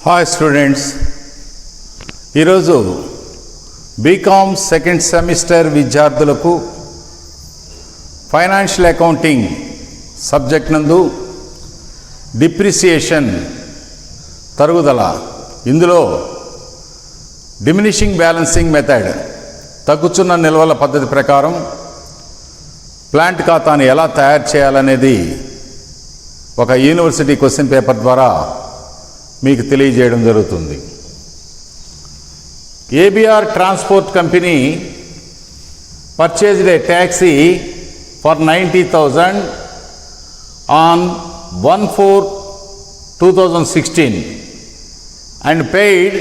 Hi students, ఈరోజు BCom second semester విద్యార్థులకు financial accounting subject నందు డిప్రిసియేషన్ తరుగుదల, ఇందులో డిమినిషింగ్ బ్యాలెన్సింగ్ మెథడ్ తగ్గుచున్న నిల్వల పద్ధతి ప్రకారం ప్లాంట్ ఖాతాను ఎలా తయారు చేయాలనేది ఒక యూనివర్సిటీ క్వశ్చన్ పేపర్ ద్వారా మీకు తెలియజేయడం జరుగుతుంది. ABR transport company purchased A taxi for 90,000 on 1/4/2016 and paid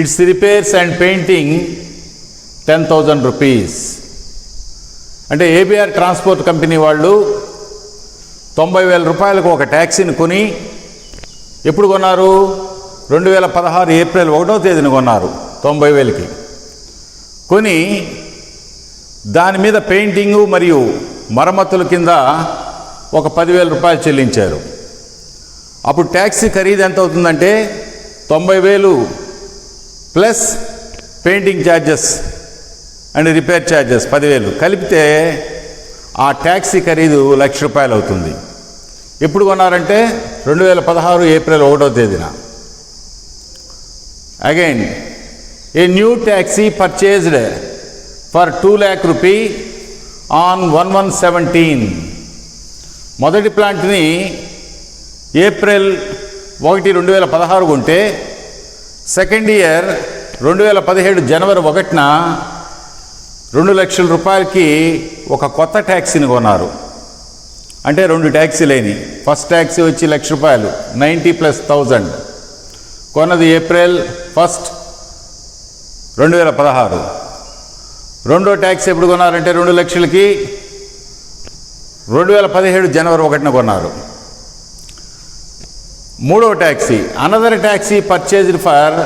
its repairs and painting 10,000 rupees. అంటే ఏబిఆర్ ట్రాన్స్పోర్ట్ కంపెనీ వాళ్ళు 90,000 రూపాయలకు ఒక ట్యాక్సీని కొని ఎప్పుడు కొన్నారు? 2016 ఏప్రిల్ 1వ తేదీన కొన్నారు. 90,000కి కొని దాని మీద పెయింటింగు మరియు మరమ్మతుల కింద ఒక 10,000 రూపాయలు చెల్లించారు. అప్పుడు ట్యాక్సీ ఖరీదు ఎంత అవుతుందంటే 90,000 plus painting charges and repair charges 10,000 కలిపితే ఆ ట్యాక్సీ ఖరీదు ₹1,00,000 అవుతుంది. ఎప్పుడు కొన్నారంటే 2016 ఏప్రిల్ 1వ తేదీన. Again a new taxi purchased for ₹2,00,000 on 1/1/17. మొదటి ప్లాంట్ని ఏప్రిల్ 1, 2016 కొంటే సెకండ్ ఇయర్ 2017 జనవరి 1న ₹2,00,000కి ఒక కొత్త ట్యాక్సీని కొన్నారు. అంటే 2 ట్యాక్సీలేని. ఫస్ట్ ట్యాక్సీ వచ్చి ₹1,00,000, 90 + 1,000 కొన్నది ఏప్రిల్ 1, 2016. రెండో ట్యాక్సీ ఎప్పుడు కొన్నారంటే 2,00,000కి 2017 జనవరి 1న కొన్నారు. మూడో taxi another taxi purchased for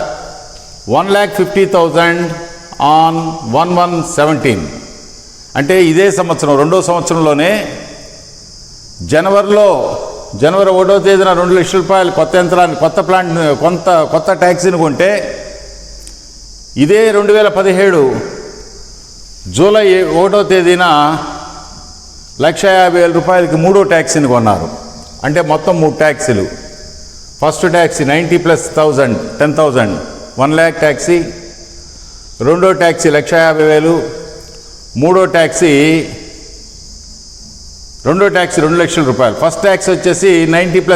1,50,000 on 1/1/17. అంటే ఇదే సంవత్సరం, రెండో సంవత్సరంలోనే జనవరి 1వ తేదీన ₹2,00,000 కొత్త యంత్రాన్ని, కొత్త ప్లాంట్, కొత్త ట్యాక్సీని కొంటే ఇదే 2017 జూలై 1వ తేదీన ₹150,000కి మూడో ట్యాక్సీని కొన్నారు. అంటే మొత్తం 3 ట్యాక్సీలు. First taxi 90 + 1,000 10,000 1,00,000 taxi. రెండో ట్యాక్సీ ₹150,000. మూడో ట్యాక్సీ ₹2,00,000. ఫస్ట్ ట్యాక్సీ వచ్చేసి 90 +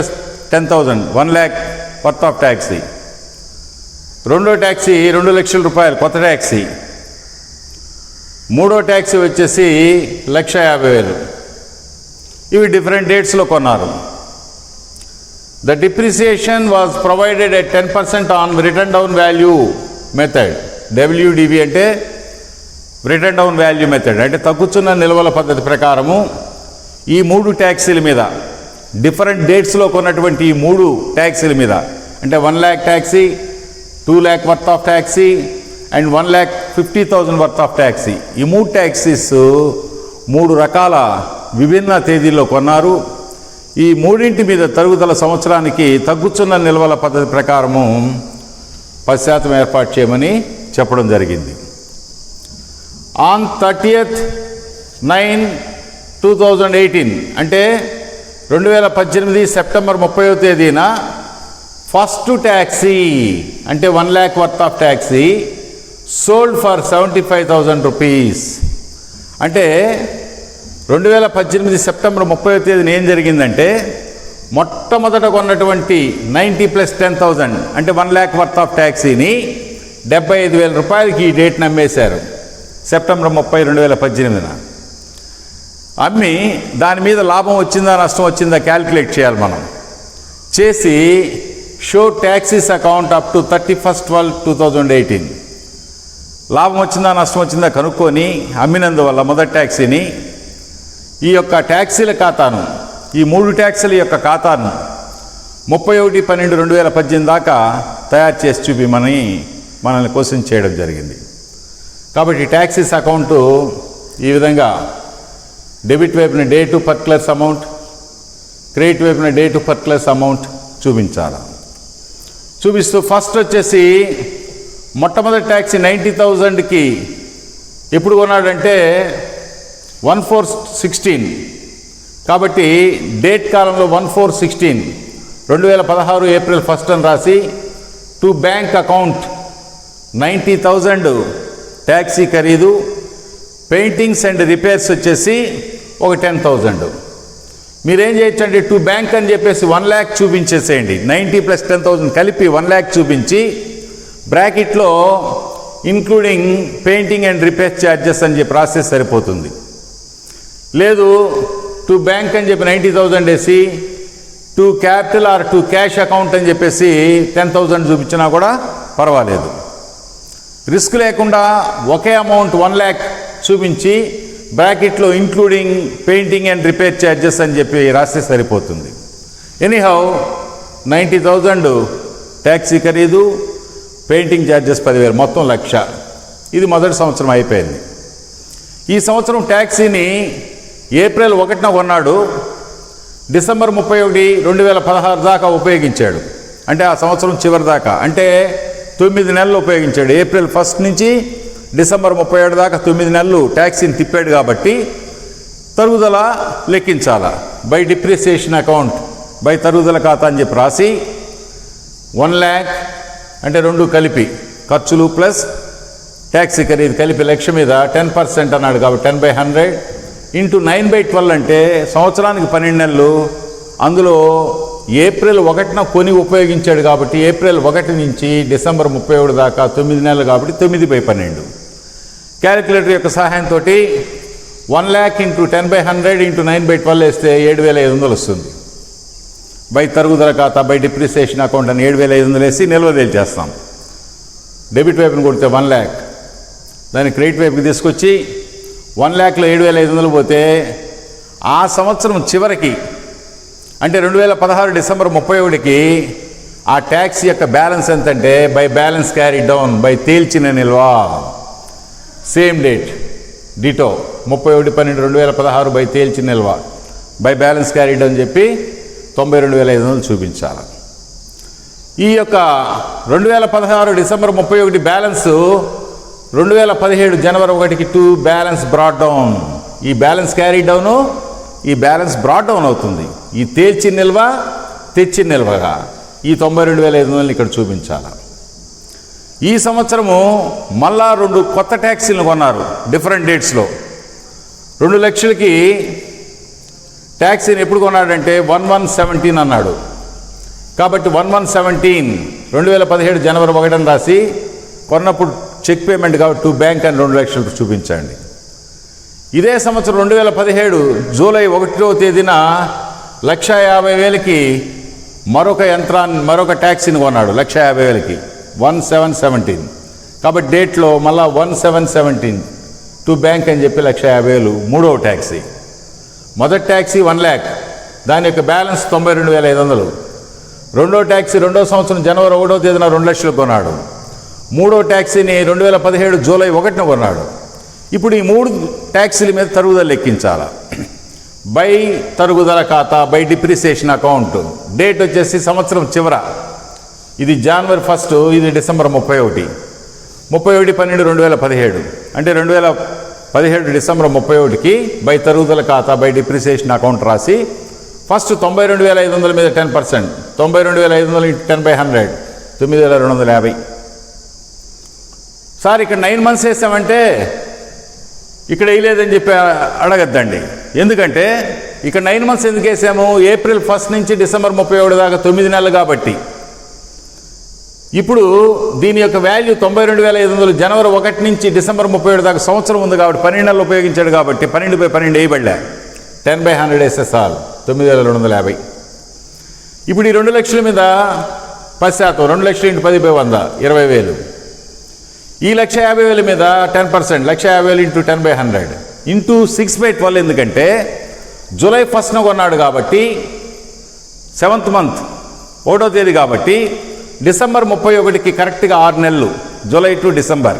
10,000 1,00,000 వర్త్ ఆఫ్ ట్యాక్సీ. రెండో ట్యాక్సీ ₹2,00,000 కొత్త ట్యాక్సీ. మూడో ట్యాక్సీ వచ్చేసి ₹150,000. ఇవి డిఫరెంట్ డేట్స్లో కొన్నారు. The depreciation was provided at 10% on return down value method. WDV అంటే రిటర్న్ డౌన్ వాల్యూ మెథడ్. అంటే తగ్గుతున్న నిల్వల పద్ధతి ప్రకారము ఈ 3 ట్యాక్సీల మీద, డిఫరెంట్ డేట్స్లో కొన్నటువంటి ఈ 3 ట్యాక్సీల మీద, అంటే 1,00,000 taxi, 2,00,000 worth of taxi and 1,50,000 worth of taxi. ఈ 3 ట్యాక్సీస్ 3 రకాల విభిన్న తేదీల్లో కొన్నారు. ఈ మూడింటి మీద తరుగుదల సంవత్సరానికి తగ్గుతున్న నిల్వల పద్ధతి ప్రకారము 10% ఏర్పాటు చేయమని చెప్పడం జరిగింది. ఆన్ 30/9/2018 అంటే 2018 సెప్టెంబర్ 30వ తేదీన ఫస్ట్ ట్యాక్సీ అంటే 1,00,000 worth of taxi sold for ₹75,000. అంటే 2018 సెప్టెంబర్ 30వ తేదీన ఏం జరిగిందంటే మొట్టమొదట కొన్నటువంటి 90 + 10,000 అంటే 1,00,000 వర్త్ ఆఫ్ ట్యాక్సీని ₹75,000కి ఈ డేట్ని అమ్మేశారు. సెప్టెంబర్ 30, 2018న అమ్మి దాని మీద లాభం వచ్చిందా నష్టం వచ్చిందా క్యాల్కులేట్ చేయాలి మనం. చేసి show taxis account up to 31/12/2018 లాభం వచ్చిందా నష్టం వచ్చిందా కనుక్కొని అమ్మినందువల్ల మొదటి ట్యాక్సీని ఈ యొక్క ట్యాక్సీల ఖాతాను, ఈ 3 ట్యాక్సీల యొక్క ఖాతాను 31/12/2018 దాకా తయారు చేసి చూపిమని మనల్ని క్వశ్చన్ చేయడం జరిగింది. కాబట్టి ట్యాక్సీస్ అకౌంటు ఈ విధంగా డెబిట్ వైపున day to particulars amount, credit వైపున డే టు పర్టికులర్స్ అమౌంట్ చూపించాలి. చూపిస్తూ ఫస్ట్ వచ్చేసి మొట్టమొదటి ట్యాక్సీ 90,000కి ఎప్పుడు కొన్నాడంటే 1/4/16. కాబట్టి డేట్ కాలంలో 1/4/16 2016 ఏప్రిల్ 1 అని రాసి టు బ్యాంక్ అకౌంట్ 90,000 ట్యాక్సీ ఖరీదు, పెయింటింగ్స్ అండ్ రిపేర్స్ వచ్చేసి ఒక 10,000. మీరేం చేయొచ్చు అంటే టు బ్యాంక్ అని చెప్పేసి 1 lakh చూపించేసేయండి. 90 + 10,000 కలిపి 1 lakh చూపించి బ్రాకెట్లో including painting and repair charges అని చెప్పి రాస్తే సరిపోతుంది. లేదు టు బ్యాంక్ అని చెప్పి 90,000 వేసి to capital or to cash account అని చెప్పేసి 10,000 చూపించినా కూడా పర్వాలేదు. రిస్క్ లేకుండా ఒకే అమౌంట్ 1 lakh చూపించి బ్రాకెట్లో including painting and repair charges అని చెప్పి రాస్తే సరిపోతుంది. ఎనీహౌ 90,000 ట్యాక్సీ ఖరీదు, పెయింటింగ్ ఛార్జెస్ 10,000, మొత్తం 1,00,000. ఇది మొదటి సంవత్సరం అయిపోయింది. ఈ సంవత్సరం ట్యాక్సీని ఏప్రిల్ 1న కొన్నాడు, డిసెంబర్ 31, 2016 దాకా ఉపయోగించాడు. అంటే ఆ సంవత్సరం చివరి దాకా, అంటే 9 నెలలు ఉపయోగించాడు. ఏప్రిల్ 1 నుంచి డిసెంబర్ 31 దాకా 9 నెలలు ట్యాక్సీని తిప్పాడు. కాబట్టి తరుగుదల లెక్కించాలా. బై డిప్రిసియేషన్ అకౌంట్, బై తరుగుదల ఖాతా అని చెప్పి రాసి 1 lakh అంటే రెండు కలిపి ఖర్చులు ప్లస్ ట్యాక్సీ ఖరీదు కలిపి 1,00,000 మీద 10% అన్నాడు. కాబట్టి 10/100 ఇంటూ 9/12 అంటే సంవత్సరానికి 12 నెలలు. అందులో ఏప్రిల్ 1న కొని ఉపయోగించాడు. కాబట్టి ఏప్రిల్ 1 నుంచి డిసెంబర్ 31 దాకా 9 నెలలు. కాబట్టి 9/12. క్యాలిక్యులేటర్ యొక్క సహాయంతో 1 lakh ఇంటూ 10/100 ఇంటూ 9/12 వేస్తే 7,500 వస్తుంది. బై తరుగుదల ఖాతా, బై డిప్రిసియేషన్ అకౌంట్ అని 7,500 వేసి నిల్వ తేల్చేస్తాం. డెబిట్ వైపుని కొడితే 1 lakh, దాన్ని క్రెడిట్ వైపుకి తీసుకొచ్చి 1 lakhలో 7,500 పోతే ఆ సంవత్సరం చివరికి అంటే 2016 డిసెంబర్ 31కి ఆ ట్యాక్స్ యొక్క బ్యాలెన్స్ ఎంతంటే by balance carry down, by తేల్చిన నిల్వ, సేమ్ డేట్ డిటో 31/12/2016 బై తేల్చిన నిల్వ, బై బ్యాలెన్స్ క్యారీ డౌన్ చెప్పి 92,500 చూపించాలి. ఈ యొక్క 2016 డిసెంబర్ 31 బ్యాలెన్స్ 2017 జనవరి 1కి టు బ్యాలెన్స్ బ్రాడ్ డౌన్. ఈ బ్యాలెన్స్ క్యారీ డౌను, ఈ బ్యాలెన్స్ బ్రాడ్ డౌన్ అవుతుంది. ఈ తేల్చిన నిల్వ తెచ్చిన నిల్వగా ఈ 92,500 ఇక్కడ చూపించాలి. ఈ సంవత్సరము మళ్ళా 2 కొత్త ట్యాక్సీలను కొన్నారు డిఫరెంట్ డేట్స్లో. 2 లక్షలకి ట్యాక్సీని ఎప్పుడు కొన్నాడంటే 11/17 అన్నాడు. కాబట్టి 11/17 2017 జనవరి 1 అని రాసి కొన్నప్పుడు చెక్ పేమెంట్ కాబట్టి టు బ్యాంక్ అని 2 లక్షలు చూపించండి. ఇదే సంవత్సరం 2017 జూలై 1వ తేదీన 1,50,000కి మరొక ట్యాక్సీని కొన్నాడు. 1,50,000కి 17/17. కాబట్టి డేట్లో మళ్ళా 17/17 టు బ్యాంక్ అని చెప్పి 1,50,000 మూడవ ట్యాక్సీ. మొదటి ట్యాక్సీ 1 lakh, దాని యొక్క బ్యాలెన్స్ 92,500. రెండో ట్యాక్సీ రెండో సంవత్సరం జనవరి 1వ తేదీన 2 లక్షలు కొన్నాడు. మూడో ట్యాక్సీని 2017 జూలై 1న కొన్నాడు. ఇప్పుడు ఈ 3 ట్యాక్సీల మీద తరుగుదల లెక్కించాలి. బై తరుగుదల ఖాతా, బై డిప్రిసియేషన్ అకౌంట్. డేట్ వచ్చేసి సంవత్సరం చివర, ఇది జనవరి 1, ఇది డిసెంబర్ 31. 31/12/2017 అంటే 2017 డిసెంబర్ 31కి బై తరుగుదల ఖాతా, బై డిప్రిసియేషన్ అకౌంట్ రాసి ఫస్ట్ 92,500 మీద 10%, 92,500 ఇంటూ 10/100 9,250. సార్ ఇక్కడ 9 months వేసామంటే ఇక్కడ వేయలేదని చెప్పి అడగద్దండి. ఎందుకంటే ఇక్కడ 9 months ఎందుకు వేసాము? ఏప్రిల్ 1 నుంచి డిసెంబర్ 31 దాకా 9 నెలలు కాబట్టి. ఇప్పుడు దీని యొక్క వాల్యూ 92,500 జనవరి 1 నుంచి డిసెంబర్ 31 దాకా సంవత్సరం ఉంది కాబట్టి 12 నెలలు ఉపయోగించాడు కాబట్టి 12/12 వేయబడ్డా. 10/100 వేస్తే చాలు 9,250. ఇప్పుడు ఈ 2 లక్షల మీద 10%, 2 లక్షలు ఇంటూ 10/100 20,000. ఈ 1,50,000 మీద 10%, 1,50,000 ఇంటూ 10/100 ఇంటూ 6/12. ఎందుకంటే జూలై 1న కొన్నాడు కాబట్టి 7th month 1వ తేదీ కాబట్టి డిసెంబర్ 31కి కరెక్ట్గా 6 నెలలు, జూలై టు డిసెంబర్.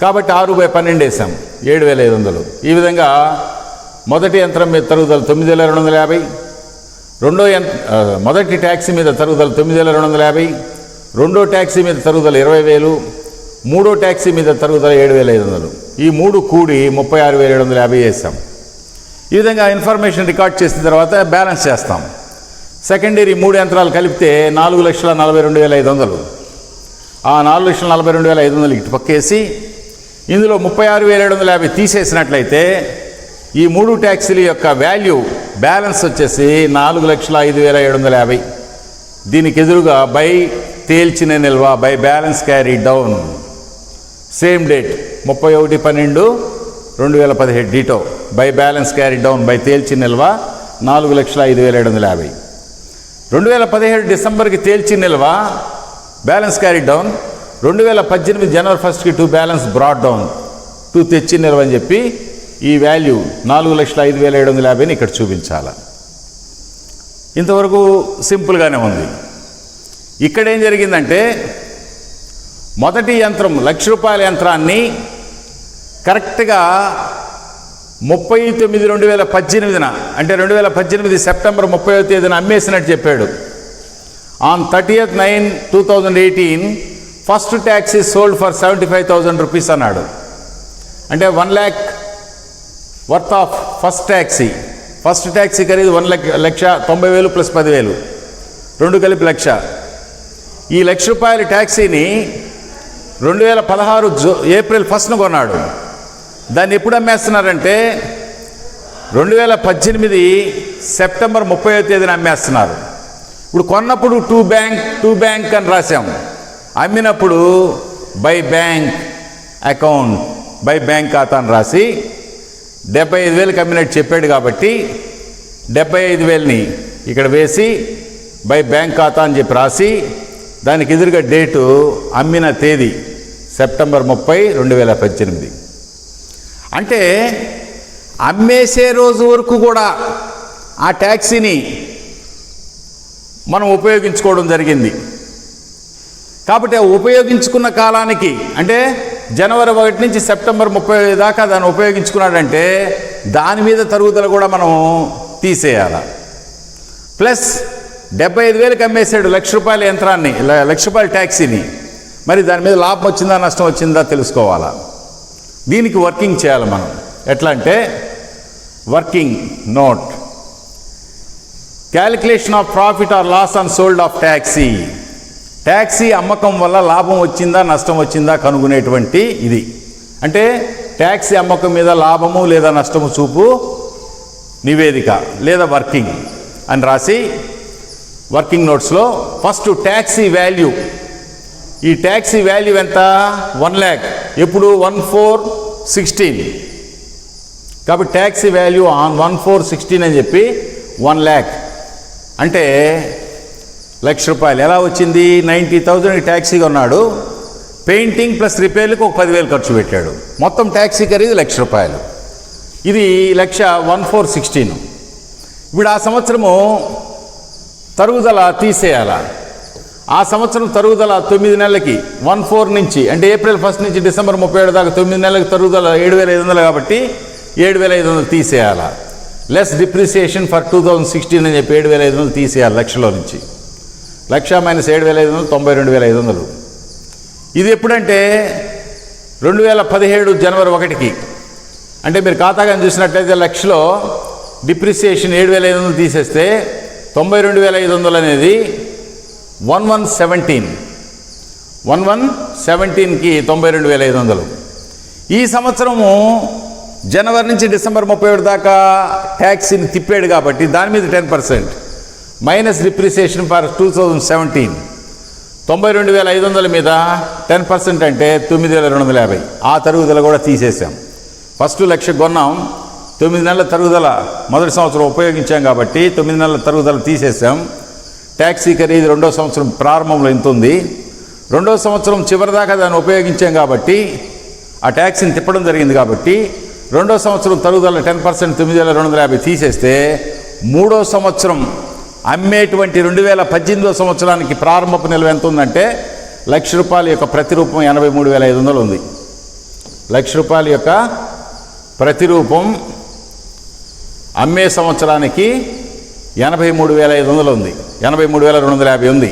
కాబట్టి 6/12 వేసాం 7,500. ఈ విధంగా మొదటి యంత్రం మీద తరుగుదల 9,250, మొదటి ట్యాక్సీ మీద తరుగుదల 9,250, రెండో ట్యాక్సీ మీద తరుగుదల 20,000, మూడో ట్యాక్సీ మీద తరుగుదల 7,500. ఈ మూడు కూడి 36,750 చేస్తాం. ఈ విధంగా ఇన్ఫర్మేషన్ రికార్డ్ చేసిన తర్వాత బ్యాలెన్స్ చేస్తాం. సెకండరీ 3 యంత్రాలు కలిపితే 4,42,500. ఆ 4,42,500 ఇటు పక్కేసి ఇందులో 36,750 తీసేసినట్లయితే ఈ 3 ట్యాక్సీల యొక్క వాల్యూ బ్యాలెన్స్ వచ్చేసి 4,05,750. దీనికి ఎదురుగా బై తేల్చిన నిల్వ, by balance carry down, same date 31/12/2017 ditto, by balance carry down, by తేల్చిన నిల్వ 4,05,750. 2017 డిసెంబర్కి తేల్చిన నిల్వ బ్యాలెన్స్ క్యారీ డౌన్, 2018 జనవరి 1కి to balance broad down, to తెచ్చిన నిల్వ అని చెప్పి ఈ వాల్యూ 4,05,750ని ఇక్కడ చూపించాలి. ఇంతవరకు సింపుల్గానే ఉంది. ఇక్కడ ఏం జరిగిందంటే మొదటి యంత్రం ₹1,00,000 యంత్రాన్ని కరెక్ట్గా 30/9/2018 అంటే 2018 సెప్టెంబర్ 30వ తేదీన అమ్మేసినట్టు చెప్పాడు. On 30th 9/2018 first taxi sold for ₹75,000 అన్నాడు. అంటే 1 lakh worth of first taxi ఖరీదు 1,90,000 ప్లస్ 10,000, రెండు కలిపి 1,00,000. ఈ ₹1,00,000 ట్యాక్సీని 2016 ఏప్రిల్ 1న కొన్నాడు. దాన్ని ఎప్పుడు అమ్మేస్తున్నారంటే 2018 సెప్టెంబర్ 30వ తేదీన అమ్మేస్తున్నారు. ఇప్పుడు కొన్నప్పుడు టూ బ్యాంక్ అని రాసాము, అమ్మినప్పుడు by bank account, by bank ఖాతా అని రాసి 75,000కి అమ్మినట్టు చెప్పాడు కాబట్టి 75,000ని ఇక్కడ వేసి బై బ్యాంక్ ఖాతా అని చెప్పి రాసి దానికి ఎదురుగా డేటు అమ్మిన తేదీ సెప్టెంబర్ 30, 2018. అంటే అమ్మేసే రోజు వరకు కూడా ఆ ట్యాక్సీని మనం ఉపయోగించుకోవడం జరిగింది. కాబట్టి ఆ ఉపయోగించుకున్న కాలానికి అంటే జనవరి 1 నుంచి సెప్టెంబర్ 30 దాకా దాన్ని ఉపయోగించుకున్నాడంటే దాని మీద తరుగుదల కూడా మనం తీసేయాలి. ప్లస్ 75,000కి అమ్మేశాడు ₹1,00,000 యంత్రాన్ని, ₹1,00,000 ట్యాక్సీని. మరి దాని మీద లాభం వచ్చిందా నష్టం వచ్చిందా తెలుసుకోవాలా. దీనికి వర్కింగ్ చేయాలి మనం. ఎట్లా అంటే working note, calculation of profit or loss on sold of taxi అమ్మకం వల్ల లాభం వచ్చిందా నష్టం వచ్చిందా కనుగొనేటువంటి ఇది. అంటే ట్యాక్సీ అమ్మకం మీద లాభము లేదా నష్టము చూపు నివేదిక లేదా వర్కింగ్ అని రాసి వర్కింగ్ నోట్స్లో ఫస్ట్ ట్యాక్సీ వాల్యూ, ఈ ట్యాక్సీ వాల్యూ ఎంత 1 lakh, ఎప్పుడు 1/4/16. కాబట్టి ట్యాక్సీ వాల్యూ ఆన్ 1/4/16 అని చెప్పి 1 lakh అంటే ₹1,00,000 ఎలా వచ్చింది? 90,000 ట్యాక్సీగా ఉన్నాడు, పెయింటింగ్ ప్లస్ రిపేర్లకు ఒక 10,000 ఖర్చు పెట్టాడు, మొత్తం ట్యాక్సీ ఖరీదు ₹1,00,000. ఇది 1,04,16. ఇప్పుడు ఆ సంవత్సరము తరుగుదల తీసేయాల. ఆ సంవత్సరం తరుగుదల 9 నెలలకి 14 నుంచి అంటే ఏప్రిల్ 1 నుంచి డిసెంబర్ 31 దాకా 9 నెలలకు తరుగుదల 7,500 కాబట్టి 7,500 తీసేయాల. లెస్ డిప్రిసియేషన్ ఫర్ 2016 అని చెప్పి 7,500 తీసేయాలి 1,00,000 నుంచి. 1,00,000 - 7,500 92,500. ఇది ఎప్పుడంటే 2017 జనవరి 1కి. అంటే మీరు ఖాతాగాని చూసినట్లయితే 1,00,000లో డిప్రిసియేషన్ 7,500 తీసేస్తే 92,500 అనేది 1117కి 92,500. ఈ సంవత్సరము జనవరి నుంచి డిసెంబర్ 31 దాకా ట్యాక్సీని తిప్పాడు కాబట్టి దాని మీద 10% మైనస్ డిప్రిసియేషన్ ఫర్ 2017 92,500 మీద 10% అంటే 9,250. ఆ తరుగుదల కూడా తీసేసాం. ఫస్ట్ 1,00,000 కొన్నాం, 9 నెలల తరుగుదల మొదటి సంవత్సరం ఉపయోగించాం కాబట్టి 9 నెలల తరుగుదల తీసేసాం. ట్యాక్సీ ఖరీదు రెండో సంవత్సరం ప్రారంభంలో ఎంత ఉంది, రెండో సంవత్సరం చివరిదాకా దాన్ని ఉపయోగించాం కాబట్టి ఆ ట్యాక్సీని తిప్పడం జరిగింది కాబట్టి రెండో సంవత్సరం తరుగుదల 10% 9,250 తీసేస్తే మూడో సంవత్సరం అమ్మేటువంటి 2018 సంవత్సరానికి ప్రారంభపు నిల్వ ఎంత ఉందంటే ₹1,00,000 యొక్క ప్రతిరూపం 83,500 ఉంది. ₹1,00,000 యొక్క ప్రతిరూపం అమ్మే సంవత్సరానికి 83,500 ఉంది, 83,250 ఉంది.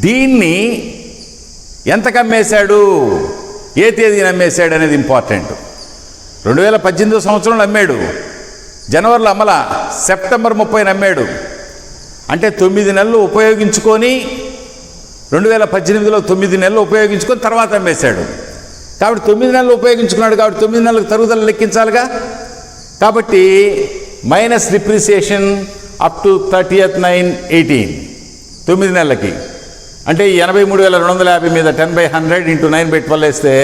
దీన్ని ఎంతకు అమ్మేశాడు, ఏ తేదీని అమ్మేశాడు అనేది ఇంపార్టెంట్. 2018 సంవత్సరంలో అమ్మాడు, జనవరిలో అమ్మల, సెప్టెంబర్ 30న అమ్మాడు. అంటే 9 నెలలు ఉపయోగించుకొని 2018లో 9 నెలలు ఉపయోగించుకొని తర్వాత అమ్మేశాడు. కాబట్టి 9 నెలలు ఉపయోగించుకున్నాడు కాబట్టి 9 నెలలకు తరుగుదల లెక్కించాలిగా. కాబట్టి మైనస్ డిప్రిసియేషన్ అప్ టు 30/9/18, 9 నెలలకి. అంటే 83,250 మీద 10/100 × 9/12 వేస్తే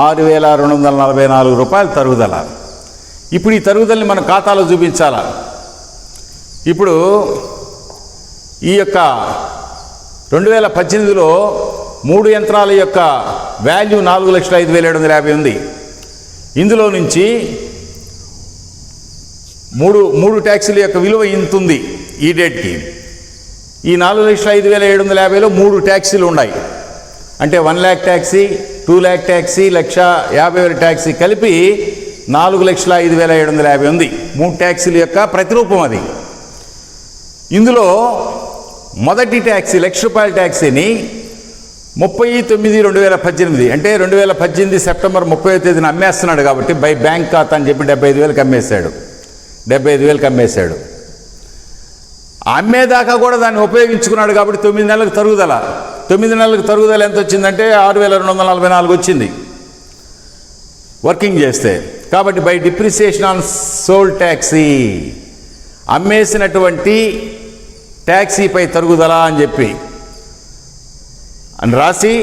6,244 రూపాయలు తరుగుదల. ఇప్పుడు ఈ తరుగుదలని మనం ఖాతాలో చూపించాలా. ఇప్పుడు ఈ యొక్క 2018లో 3 యంత్రాల యొక్క వాల్యూ 4,05,750 ఉంది. ఇందులో నుంచి మూడు ట్యాక్సీల యొక్క విలువ ఇంత ఉంది ఈ డేట్కి. ఈ 4,05,750లో 3 ట్యాక్సీలు ఉన్నాయి. అంటే 1 lakh taxi, 2 lakh taxi, 1,50,000 taxi కలిపి 4,05,750 ఉంది. 3 ట్యాక్సీల యొక్క ప్రతిరూపం అది. ఇందులో మొదటి ట్యాక్సీ ₹1,00,000 ట్యాక్సీని 30/9/2018 అంటే 2018 సెప్టెంబర్ 30వ తేదీన అమ్మేస్తున్నాడు కాబట్టి బై బ్యాంక్ ఖాతా అని చెప్పి 75,000కి అమ్మేశాడు. 75,000కి అమ్మేశాడు. అమ్మేదాకా కూడా దాన్ని ఉపయోగించుకున్నాడు కాబట్టి 9 నెలలకు తరుగుదల. 9 నెలలకు తరుగుదల ఎంత వచ్చిందంటే 6,244 వచ్చింది వర్కింగ్ చేస్తే. కాబట్టి by depreciation on sold taxi, అమ్మేసినటువంటి ట్యాక్సీపై తరుగుదల అని చెప్పి అని రాసి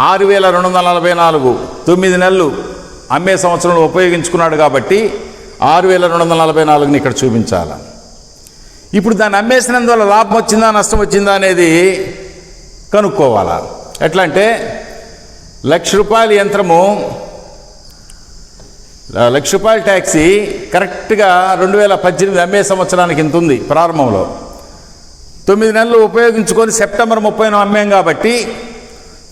6,244 9 నెలలు అమ్మే సంవత్సరంలో ఉపయోగించుకున్నాడు కాబట్టి 6,244ని ఇక్కడ చూపించాలి. ఇప్పుడు దాన్ని అమ్మేసినందువల్ల లాభం వచ్చిందా నష్టం వచ్చిందా అనేది కనుక్కోవాలా. ఎట్లా అంటే ₹1,00,000 యంత్రము, ₹1,00,000 ట్యాక్సీ కరెక్ట్గా 2018 అమ్మే సంవత్సరానికి ఇంత ఉంది ప్రారంభంలో. 9 నెలలు ఉపయోగించుకొని సెప్టెంబర్ 30న అమ్మాం కాబట్టి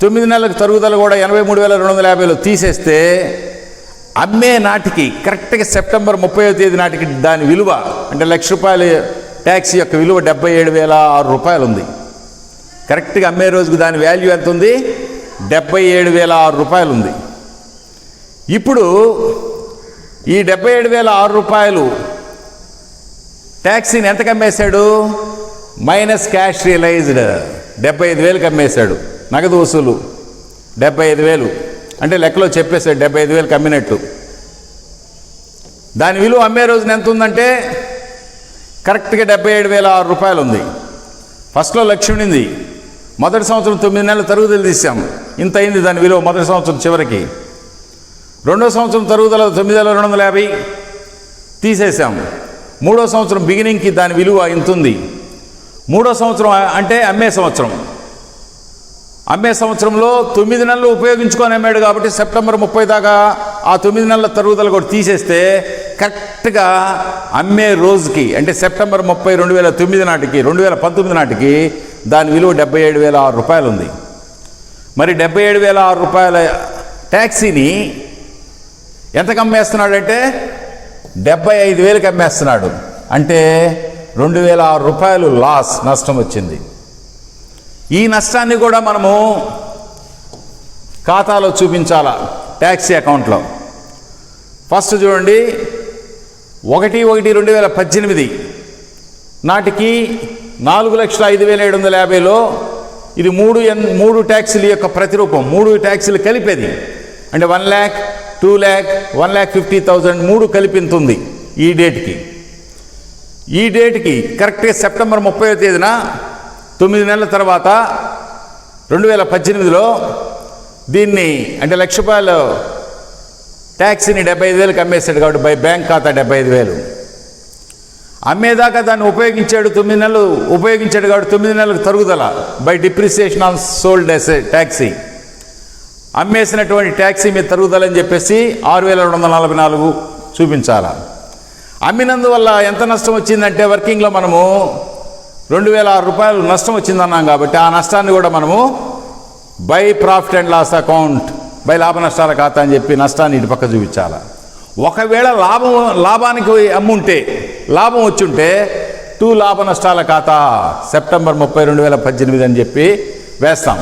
9 నెలలకు తరుగుదల కూడా 83,250లో తీసేస్తే అమ్మే నాటికి కరెక్ట్గా సెప్టెంబర్ 30వ తేదీ నాటికి దాని విలువ అంటే ₹1,00,000 ట్యాక్సీ యొక్క విలువ 77,006 ఉంది. కరెక్ట్గా అమ్మే రోజుకు దాని వాల్యూ ఎంత ఉంది? 77,006 ఉంది. ఇప్పుడు ఈ 77,006 ట్యాక్సీని ఎంతకు అమ్మేశాడు? మైనస్ క్యాష్ రియలైజ్డ్ 75,000కి అమ్మేశాడు. నగదు వసూలు 75,000 అంటే లెక్కలో చెప్పేశాడు 75,000కి అమ్మినట్టు. దాని విలువ అమ్మే రోజున ఎంత ఉందంటే కరెక్ట్గా 77,006 ఉంది. ఫస్ట్లో 1,00,000 ఉండింది. మొదటి సంవత్సరం 9 నెలల తరుగుదల తీసాం, ఇంత అయింది దాని విలువ మొదటి సంవత్సరం చివరికి. రెండో సంవత్సరం తరుగుదల 9,250 తీసేసాం. మూడో సంవత్సరం బిగినింగ్కి దాని విలువ ఇంత ఉంది. మూడో సంవత్సరం అంటే అమ్మే సంవత్సరం. అమ్మే సంవత్సరంలో 9 నెలలు ఉపయోగించుకొని అమ్మాడు కాబట్టి సెప్టెంబర్ 30 దాకా ఆ 9 నెలల తరుగుదల కూడా తీసేస్తే కరెక్ట్గా అమ్మే రోజుకి అంటే సెప్టెంబర్ 30, 2009 నాటికి 2019 నాటికి దాని విలువ 77,006 ఉంది. మరి 77,006 ట్యాక్సీని ఎంతకు అమ్మేస్తున్నాడంటే 75,000కి అమ్మేస్తున్నాడు. అంటే 2,006 లాస్, నష్టం వచ్చింది. ఈ నష్టాన్ని కూడా మనము ఖాతాలో చూపించాలా ట్యాక్సీ అకౌంట్లో. ఫస్ట్ చూడండి, 1/1/2018 నాటికి 4,05,750లో ఇది 3 ట్యాక్సీల యొక్క ప్రతిరూపం. 3 ట్యాక్సీలు కలిపేది అంటే 1 lakh, 2 lakh, 1,50,000 3 కలిపింతుంది ఈ డేట్కి. ఈ డేట్కి కరెక్ట్గా సెప్టెంబర్ 30వ తేదీన 9 నెలల తర్వాత 2018లో దీన్ని అంటే ₹1,00,000 ట్యాక్సీని 75,000కి అమ్మేశాడు కాబట్టి బై బ్యాంక్ ఖాతా 75,000. అమ్మేదాకా దాన్ని ఉపయోగించాడు, 9 నెలలు ఉపయోగించాడు కాబట్టి 9 నెలలకు తరుగుదల by depreciation on sold taxi. అమ్మేసినటువంటి ట్యాక్సీ మీద తరుగుదల అని చెప్పేసి 6,244 చూపించాలా. అమ్మినందువల్ల ఎంత నష్టం వచ్చిందంటే వర్కింగ్లో మనము 2,006 నష్టం వచ్చిందన్నాం కాబట్టి ఆ నష్టాన్ని కూడా మనము by profit and loss account, by లాభ నష్టాల ఖాతా అని చెప్పి నష్టాన్ని ఇటు పక్క చూపించాలి. ఒకవేళ లాభానికి అమ్ముంటే లాభం వచ్చుంటే 2 లాభ నష్టాల ఖాతా సెప్టెంబర్ 30, 2018 అని చెప్పి వేస్తాం.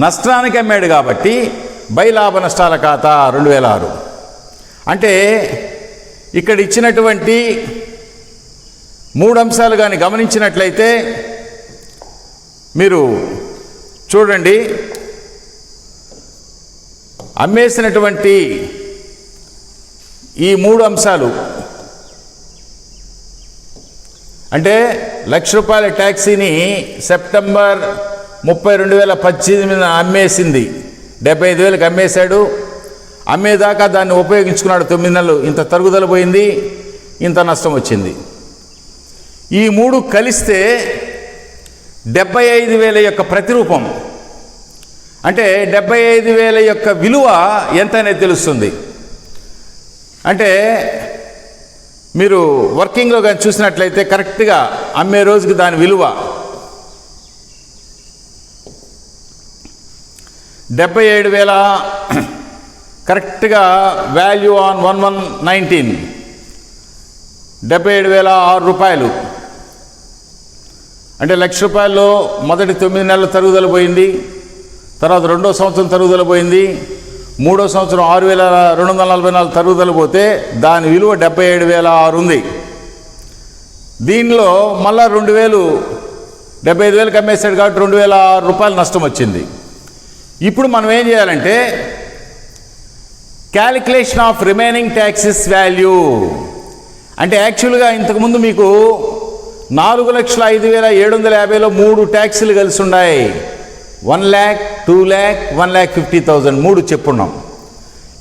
నష్టానికి అమ్మాడు కాబట్టి బై లాభ నష్టాల ఖాతా 2006. అంటే ఇక్కడ ఇచ్చినటువంటి 3 అంశాలు కానీ గమనించినట్లయితే మీరు చూడండి, అమ్మేసినటువంటి ఈ 3 అంశాలు అంటే ₹1,00,000 ట్యాక్సీని సెప్టెంబర్ 30, 2018 అమ్మేసింది. 75,000కి అమ్మేశాడు. అమ్మేదాకా దాన్ని ఉపయోగించుకున్నాడు 9 నెలలు. ఇంత తరుగుదల పోయింది, ఇంత నష్టం వచ్చింది. ఈ 3 కలిస్తే 75,000 యొక్క ప్రతిరూపం అంటే 75,000 యొక్క విలువ ఎంత అనేది తెలుస్తుంది. అంటే మీరు వర్కింగ్లో కానీ చూసినట్లయితే కరెక్ట్గా అమ్మే రోజుకి దాని విలువ 77,000 కరెక్ట్గా వాల్యూ ఆన్ 1/1/19 77,006 అంటే ₹1,00,000 మొదటి 9 నెలల తరుగుదల పోయింది. తర్వాత 2వ సంవత్సరం తరుగుదల పోయింది. 3వ సంవత్సరం 6,244 తరుగుదల పోతే దాని విలువ 77,006 ఉంది. దీనిలో మళ్ళా 2,000 75,000కి అమ్మేశాడు కాబట్టి ₹2,006 నష్టం వచ్చింది. ఇప్పుడు మనం ఏం చేయాలంటే calculation of remaining taxes value అంటే యాక్చువల్గా ఇంతకుముందు మీకు 4,05,750లో 3 ట్యాక్సీలు కలిసి ఉన్నాయి. 1 lakh, 2 lakh, 1,50,000 3 చెప్పున్నాం.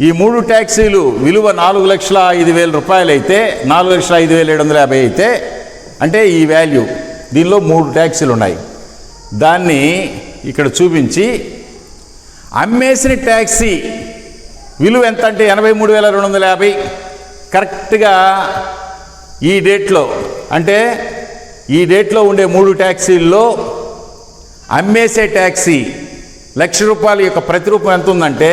ఈ 3 ట్యాక్సీలు విలువ ₹4,05,000 అయితే 4,05,750 అయితే అంటే ఈ వాల్యూ దీనిలో 3 ట్యాక్సీలు ఉన్నాయి. దాన్ని ఇక్కడ చూపించి అమ్మేసిన ట్యాక్సీ విలువ ఎంత అంటే 83,250 కరెక్ట్గా ఈ డేట్లో అంటే ఈ డేట్లో ఉండే 3 ట్యాక్సీల్లో అమ్మేసే ట్యాక్సీ ₹1,00,000 యొక్క ప్రతిరూపం ఎంత ఉందంటే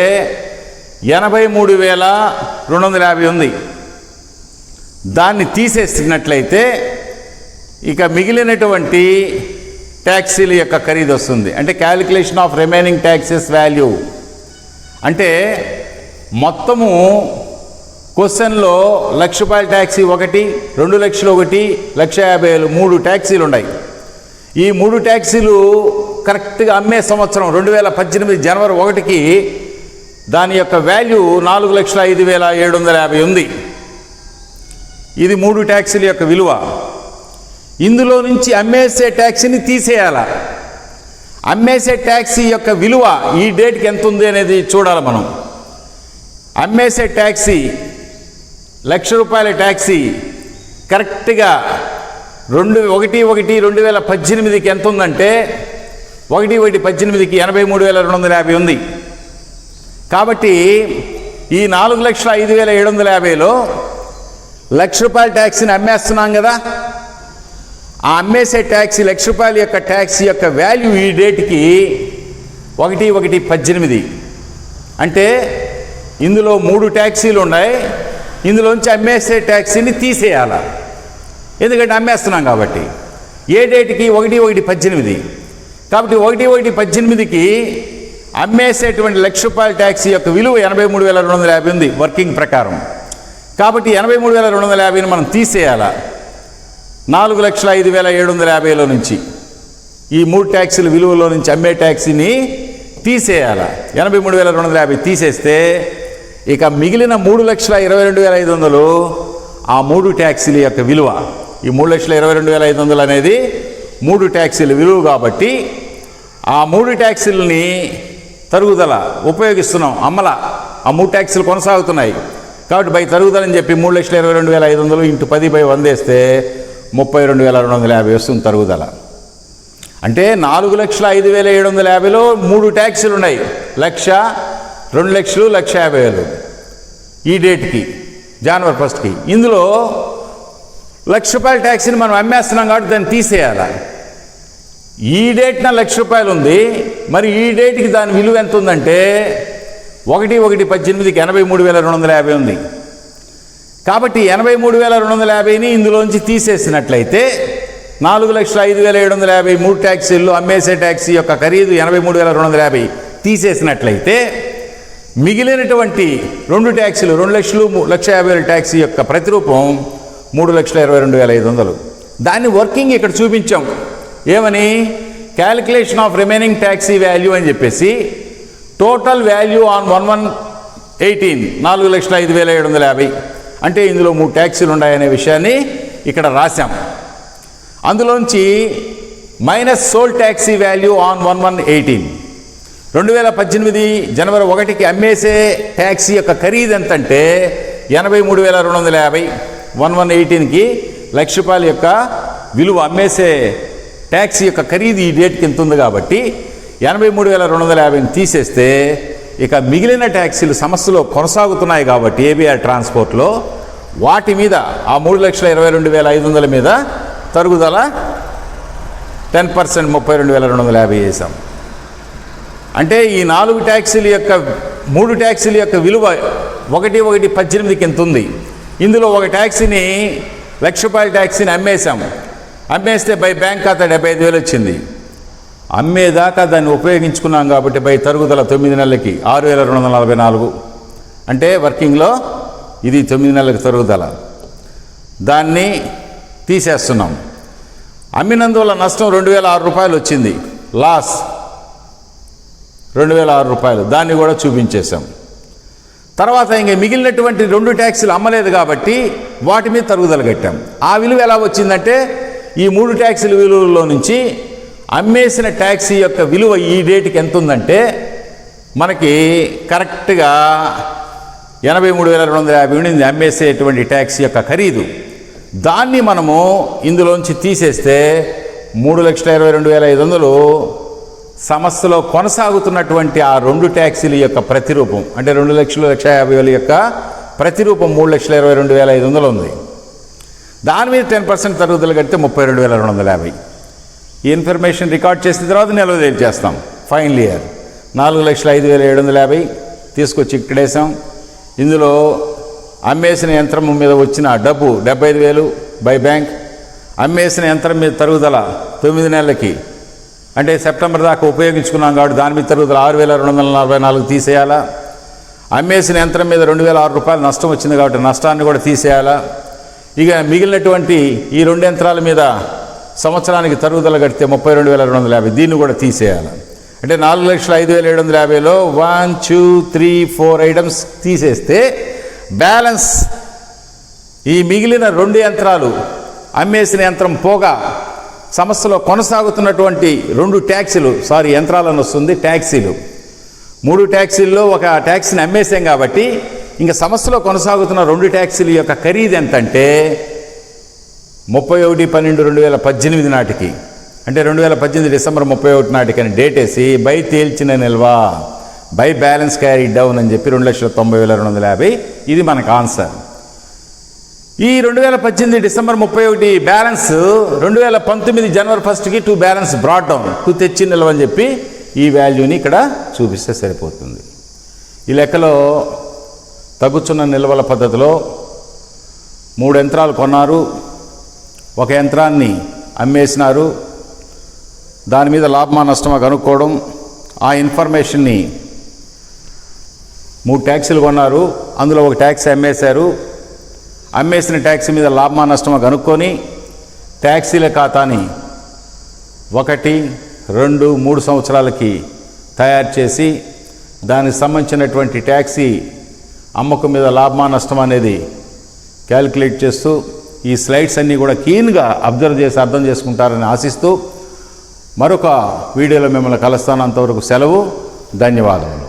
83,250 ఉంది. దాన్ని తీసేసినట్లయితే ఇక మిగిలినటువంటి ట్యాక్సీల యొక్క ఖరీదు వస్తుంది. అంటే calculation of remaining taxes value అంటే మొత్తము క్వశ్చన్లో ₹1,00,000 ట్యాక్సీ 1, 2,00,000 1, 1,50,000 3 ట్యాక్సీలు ఉన్నాయి. ఈ 3 ట్యాక్సీలు కరెక్ట్గా అమ్మే సంవత్సరం 2018 జనవరి 1కి దాని యొక్క వాల్యూ 4,05,750 ఉంది. ఇది 3 ట్యాక్సీల యొక్క విలువ. ఇందులో నుంచి అమ్మేసే ట్యాక్సీని తీసేయాల. అమ్మేసే ట్యాక్సీ యొక్క విలువ ఈ డేట్కి ఎంత ఉంది అనేది చూడాలి మనం. అమ్మేసే ట్యాక్సీ ₹1,00,000 ట్యాక్సీ కరెక్ట్గా 1/1/2018కి ఎంత ఉందంటే 1/1/18కి 83,250 ఉంది. కాబట్టి ఈ 4,05,750లో ₹1,00,000 ట్యాక్సీని అమ్మేస్తున్నాం కదా. ఆ అమ్మేసే ట్యాక్సీ ₹1,00,000 యొక్క ట్యాక్సీ యొక్క వాల్యూ ఈ డేట్కి 1/1/18 అంటే ఇందులో 3 ట్యాక్సీలు ఉన్నాయి. ఇందులోంచి అమ్మేసే ట్యాక్సీని తీసేయాల. ఎందుకంటే అమ్మేస్తున్నాం కాబట్టి. ఏ డేట్కి 1/1/18 కాబట్టి 1/1/18కి అమ్మేసేటువంటి ₹1,00,000 ట్యాక్సీ యొక్క విలువ 83,250 ఉంది వర్కింగ్ ప్రకారం. కాబట్టి 83,250ని మనం తీసేయాల 4,05,750లో నుంచి. ఈ 3 ట్యాక్సీల విలువలో నుంచి అమ్మే ట్యాక్సీని తీసేయాల. 83,250 తీసేస్తే ఇక మిగిలిన 3,22,500 ఆ 3 ట్యాక్సీల యొక్క విలువ. ఈ 3,22,500 అనేది 3 ట్యాక్సీల విలువ కాబట్టి ఆ 3 ట్యాక్సీలని తరుగుదల ఉపయోగిస్తున్నాం. అమ్మల ఆ 3 ట్యాక్సీలు కొనసాగుతున్నాయి కాబట్టి బై తరుగుదల అని చెప్పి 3,22,500 ఇంటూ 10/100 వేస్తే 32,250 వస్తుంది తరుగుదల. అంటే 4,05,750లో 3 ట్యాక్సీలు ఉన్నాయి. 1,00,000, 2,00,000, 1,50,000 ఈ డేట్కి జనవరి 1కి. ఇందులో ₹1,00,000 ట్యాక్సీని మనం అమ్మేస్తున్నాం కాబట్టి దాన్ని తీసేయాలి. ఈ డేట్న ₹1,00,000 ఉంది. మరి ఈ డేట్కి దాని విలువ ఎంత ఉందంటే 1/1/18కి 83,250 ఉంది. కాబట్టి 83,250ని ఇందులోంచి తీసేసినట్లయితే 4,05,750 3 ట్యాక్సీల్లో అమ్మేసే ట్యాక్సీ యొక్క ఖరీదు 83,250 తీసేసినట్లయితే మిగిలినటువంటి 2 ట్యాక్సీలు 2,50,000 ట్యాక్సీ యొక్క ప్రతిరూపం 3,22,500. దాన్ని వర్కింగ్ ఇక్కడ చూపించాం. ఏమని? Calculation of remaining taxi value అని చెప్పేసి టోటల్ వాల్యూ ఆన్ 1/1/18 4,05,750. అంటే ఇందులో 3 ట్యాక్సీలు ఉన్నాయనే విషయాన్ని ఇక్కడ రాశాం. అందులోంచి minus sold taxi value on 1/1/18 2018 జనవరి 1కి అమ్మేసే ట్యాక్సీ యొక్క ఖరీదు ఎంతంటే 83,250. 1/1/18కి ₹1,00,000 యొక్క విలువ అమ్మేసే ట్యాక్సీ యొక్క ఖరీదు ఈ డేట్కి ఎంత ఉంది కాబట్టి 83,250ని తీసేస్తే ఇక మిగిలిన ట్యాక్సీలు సమస్యలో కొనసాగుతున్నాయి కాబట్టి ఏబిఆర్ ట్రాన్స్పోర్ట్లో వాటి మీద ఆ 3,22,500 మీద తరుగుదల 10% 32,250 వేసాం. అంటే ఈ 4 ట్యాక్సీల యొక్క 3 ట్యాక్సీల యొక్క విలువ 1/1/18కి ఎంత ఉంది. ఇందులో ఒక ట్యాక్సీని ₹1,00,000 ట్యాక్సీని అమ్మేశాం. అమ్మేస్తే బై బ్యాంక్ ఖాతా 75,000 వచ్చింది. అమ్మేదాకా దాన్ని ఉపయోగించుకున్నాం కాబట్టి బై తరుగుదల 9 నెలలకి 6,244. అంటే వర్కింగ్లో ఇది 9 నెలలకు తరుగుదల. దాన్ని తీసేస్తున్నాం. అమ్మినందువల్ల నష్టం ₹2,006 వచ్చింది. లాస్ ₹2,006. దాన్ని కూడా చూపించేశాం. తర్వాత ఇంక మిగిలినటువంటి 2 ట్యాక్సీలు అమ్మలేదు కాబట్టి వాటి మీద తరుగుదల కట్టాం. ఆ విలువ ఎలా వచ్చిందంటే ఈ 3 ట్యాక్సీల విలువలో నుంచి అమ్మేసిన ట్యాక్సీ యొక్క విలువ ఈ డేట్కి ఎంత ఉందంటే మనకి కరెక్ట్గా 83,250 ఉండింది అమ్మేసేటువంటి ట్యాక్సీ యొక్క ఖరీదు. దాన్ని మనము ఇందులోంచి తీసేస్తే 3,22,500 సమస్యలో కొనసాగుతున్నటువంటి ఆ 2 ట్యాక్సీల యొక్క ప్రతిరూపం. అంటే 2,00,50,000 యొక్క ప్రతిరూపం 3,22,500 ఉంది. దాని మీద 10% తరుగుదల కడితే 32,250. ఈ ఇన్ఫర్మేషన్ రికార్డ్ చేసిన తర్వాత నిల్వ చేస్తాం. ఫైనల్ ఇయర్ 4,05,750 తీసుకొచ్చి ఇక్కడేసాం. ఇందులో అమ్మేసిన యంత్రం మీద వచ్చిన డబ్బు 75,000 బై బ్యాంక్. అమ్మేసిన యంత్రం మీద తరుగుదల 9 నెలలకి అంటే సెప్టెంబర్ దాకా ఉపయోగించుకున్నాం కాబట్టి దాని మీద తరుగుదల 6,244 తీసేయాలా. అమ్మేసిన యంత్రం మీద ₹2,006 నష్టం వచ్చింది కాబట్టి నష్టాన్ని కూడా తీసేయాలా. ఇక మిగిలినటువంటి ఈ 2 యంత్రాల మీద సంవత్సరానికి తరుగుదల కడితే 32,250. దీన్ని కూడా తీసేయాలి. అంటే 4,05,750లో 1, 2, 3, 4 ఐటమ్స్ తీసేస్తే బ్యాలెన్స్ ఈ మిగిలిన 2 యంత్రాలు అమ్మేసిన యంత్రం పోగా సమస్యలో కొనసాగుతున్నటువంటి 2 ట్యాక్సీలు యంత్రాలను వస్తుంది ట్యాక్సీలు 3 ట్యాక్సీల్లో ఒక ట్యాక్సీని అమ్మేసాం కాబట్టి ఇంకా సమస్యలో కొనసాగుతున్న 2 ట్యాక్సీల యొక్క ఖరీదు ఎంతంటే 31/12/2018 నాటికి అంటే 2018 డిసెంబర్ 31 నాటికని డేట్ వేసి బై తేల్చిన నిల్వ బై బ్యాలెన్స్ క్యారీ డౌన్ అని చెప్పి 2,90,250. ఇది మనకు ఆన్సర్. ఈ 2018 డిసెంబర్ 31 బ్యాలెన్స్ 2019 జనవరి 1కి to balance brought down to తెచ్చి నిల్వ అని చెప్పి ఈ వాల్యూని ఇక్కడ చూపిస్తే సరిపోతుంది. ఈ లెక్కలో తగ్గుచున్న నిల్వల పద్ధతిలో 3 యంత్రాలు కొన్నారు, 1 యంత్రాన్ని అమ్మేసినారు, దాని మీద లాభమా నష్టమా కనుక్కోవడం, ఆ ఇన్ఫర్మేషన్ని 3 ట్యాక్సీలు కొన్నారు, అందులో 1 ట్యాక్సీ అమ్మేశారు, అమ్మేసిన ట్యాక్సీ మీద లాభమా నష్టమా కనుక్కొని ట్యాక్సీల ఖాతాని 1, 2, 3 సంవత్సరాలకి తయారు చేసి దానికి సంబంధించినటువంటి ట్యాక్సీ అమ్మకం మీద లాభమా నష్టం అనేది క్యాలిక్యులేట్ చేస్తూ ఈ స్లైడ్స్ అన్నీ కూడా క్లీన్గా అబ్జర్వ్ చేసి అర్థం చేసుకుంటారని ఆశిస్తూ మరొక వీడియోలో మిమ్మల్ని కలుస్తాను. అంతవరకు సెలవు. ధన్యవాదములు.